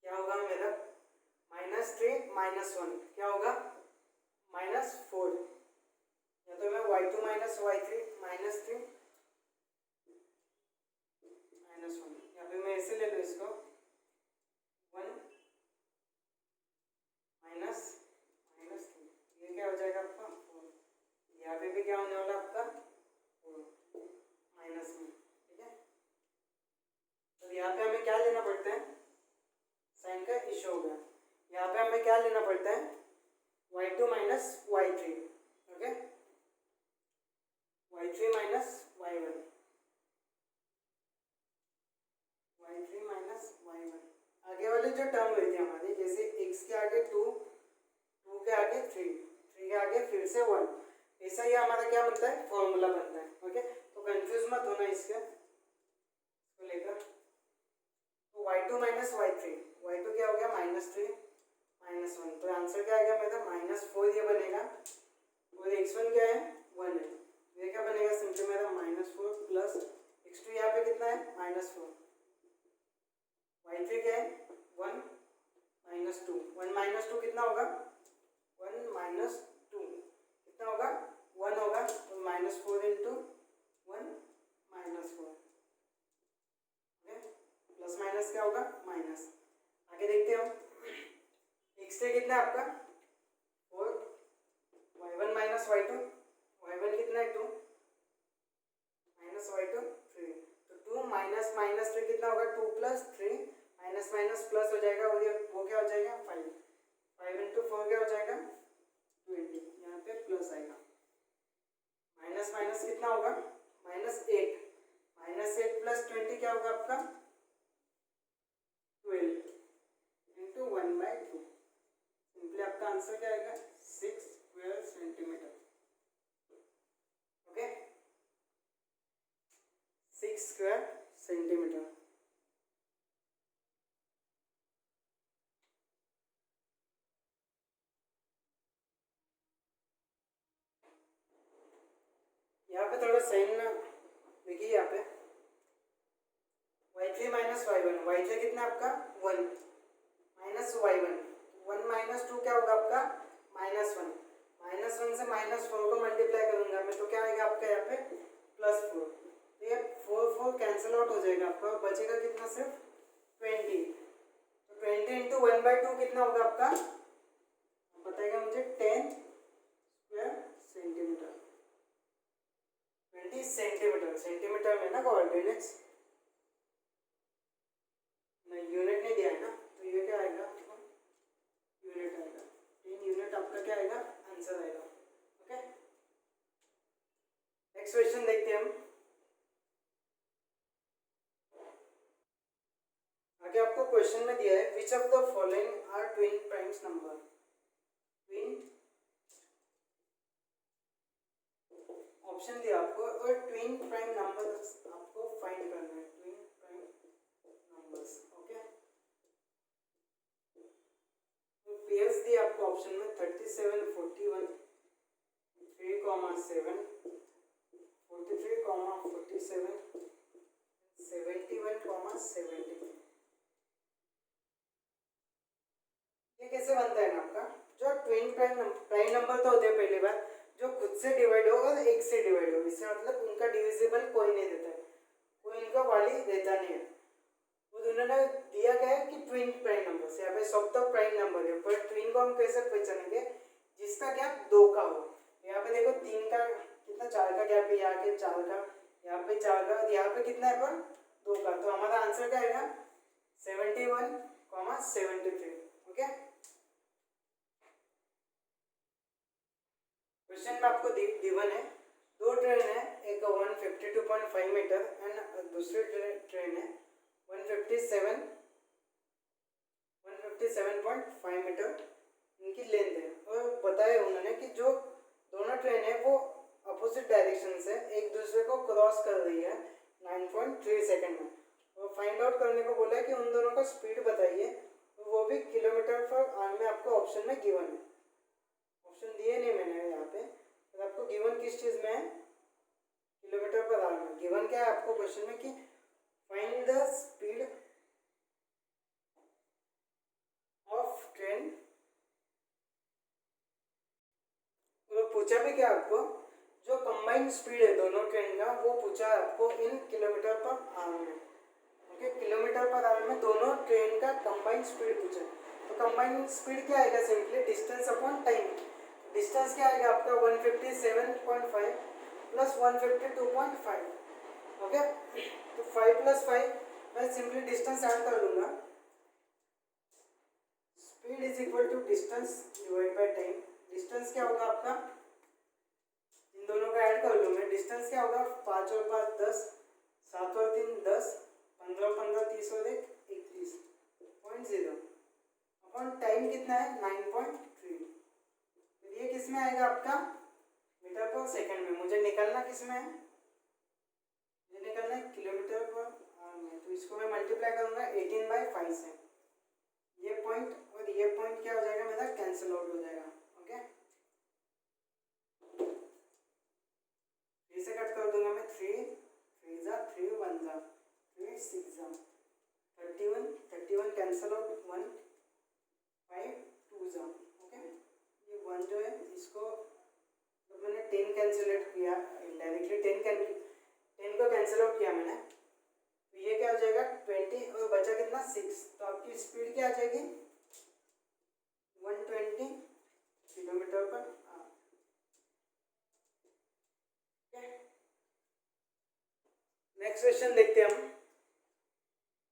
क्या होगा मेरा -3 -1 क्या होगा -4, या तो मैं y2 माइनस y3 -3 x के आगे 2, 2 के आगे 3, 3 के आगे फिर से 1। ऐसा ही हमारा क्या बनता है, फॉर्मूला बनता है। ओके, तो कंफ्यूज मत होना इसको लेकर। तो y2 माइनस y3, y2 क्या हो गया -3 -1, तो आंसर क्या आएगा मेरा -4 ये बनेगा। और x1 क्या है 1 है, ये क्या बनेगा सिंपली मेरा -4 प्लस x2 यहाँ पे कितना है -4, y3 क्या है 1 -2, 1 -2 कितना होगा 1 -2 कितना होगा 1 होगा, तो -4 इंटू 1 -4, प्लस माइनस क्या होगा माइनस। आगे देखते हो x3 कितना है आपका 4, y1 माइनस y2, y1 कितना है 2 माइनस y2 3, तो 2 माइनस माइनस 3 कितना होगा 2 प्लस 3, माइनस माइनस प्लस हो जाएगा, और ये वो क्या हो जाएगा 5, 5 इंटू 4 क्या हो जाएगा 20, यहाँ पे प्लस आएगा। माइनस माइनस कितना होगा -8, -8 प्लस 20 क्या होगा आपका 12 इंटू 1/2, सिंपली आपका आंसर क्या आएगा 6 square centimetre. Okay, 6 square centimetre. यहाँ पे थोड़ा साइन देखिए, यहाँ पे y3 माइनस y1, y3 कितना आपका 1 माइनस y1, 1 -2 क्या होगा आपका -1, -1 से -4 को मल्टीप्लाई करूंगा मैं, तो क्या आएगा आपका यहाँ पे +4, तो ये 4 कैंसिल आउट हो जाएगा आपका, और बचेगा कितना सिर्फ 20, तो 20 इंटू 1/2 कितना होगा आपका बताएगा मुझे 10 स्क्वायर सेंटीमीटर। 20 सेंटीमीटर, सेंटीमीटर में ना कोऑर्डिनेट्स नहीं, यूनिट नहीं दिया है ना, तो ये क्या आएगा यूनिट आएगा, 3 यूनिट आपका क्या आएगा आंसर आएगा। ओके, नेक्स्ट क्वेश्चन देखते हैं हम। आगे आपको क्वेश्चन में दिया है which of the following are twin primes number. Twin option दिया आपको, और ट्विन प्राइम नंबर्स आपको फाइंड करना है, ट्विन प्राइम नंबर्स। ओके, तो पेयर्स दिए आपको ऑप्शन में 37, 41, 3,7, 43, 47, 71, 70। ये कैसे बनता है ना आपका, जो ट्विन प्राइम नंबर तो होते हैं पहली बार जो खुद से डिवाइड हो और एक से डिवाइड हो, इससे मतलब उनका डिविजिबल कोई नहीं देता है, कोई इनका वाली देता नहीं है। वो उन्होंने दिया गया है कि ट्विन प्राइम नंबर से, यहाँ पे सब तो प्राइम नंबर है, पर ट्विन को हम कैसे पहचानेंगे जिसका गैप 2 का हो। यहाँ पे देखो 3 का कितना 4 का गैप है, यहाँ पे 4 का, यहाँ पे 4 का, यहाँ पे कितना है पर 2 का, तो हमारा आंसर क्या आएगा 71, 73। ओके, क्वेश्चन में आपको गिवन है 2 ट्रेन है, एक 152.5 मीटर एंड दूसरी ट्रेन है 157.5 मीटर, इनकी लेंथ है, और बताया उन्होंने कि जो दोनों ट्रेन है वो अपोजिट डायरेक्शन से एक दूसरे को क्रॉस कर रही है 9.3 सेकंड में, और फाइंड आउट करने को बोला है कि उन दोनों का स्पीड बताइए, वो भी किलोमीटर पर आवर में आपको ऑप्शन में गिवन है। ऑप्शन दिए नहीं मैंने यहाँ पे, तो आपको गिवन किस चीज़ में है किलोमीटर पर आवर में। गिवन क्या है आपको क्वेश्चन में कि find the speed of train, वो पूछा भी क्या आपको जो कंबाइंड स्पीड है दोनों ट्रेन का वो पूछा है आपको इन किलोमीटर पर आवर में। ओके, किलोमीटर पर आवर में दोनों ट्रेन का कंबाइंड स्पीड पूछा है, तो कंबाइंड स्पीड क्या आएगा simply distance upon time. Distance क्या आएगा आपका 157.5 प्लस 152.5। ओके, तो 5 + 5 मैं सिंपली डिस्टेंस ऐड कर लूँगा, speed is equal to distance divide by time. Distance क्या होगा आपका, इन दोनों का ऐड कर लूँ मैं, डिस्टेंस क्या होगा 5 और 5 10, 7 और 3 10, 15 और 15 30 और 1 31.0 अपॉन टाइम टाइम कितना है 9.3। ये किस में आएगा आपका मीटर पर सेकंड में। मुझे निकलना किस में है, मुझे निकलना है किलोमीटर पर आवर में। तो इसको मैं मल्टीप्लाई करूंगा 18/5 से। ये पॉइंट और ये पॉइंट क्या हो जाएगा मेरा कैंसिल आउट हो जाएगा। ओके, फिर से कट कर दूंगा मैं। 3 3 जा 3 1 जा 3 6 जा 31 कैंसिल आउट 1 5 2 जा। ओके, ये 1 जो है इसको तो मैंने 10 कैंसिलेट किया डायरेक्टली, 10 को कैंसिल आउट किया मैंने। तो ये क्या हो जाएगा 20 और बचा कितना 6। तो आपकी स्पीड क्या आ जाएगी 120 kilometre per hour. Next question देखते हैं हम।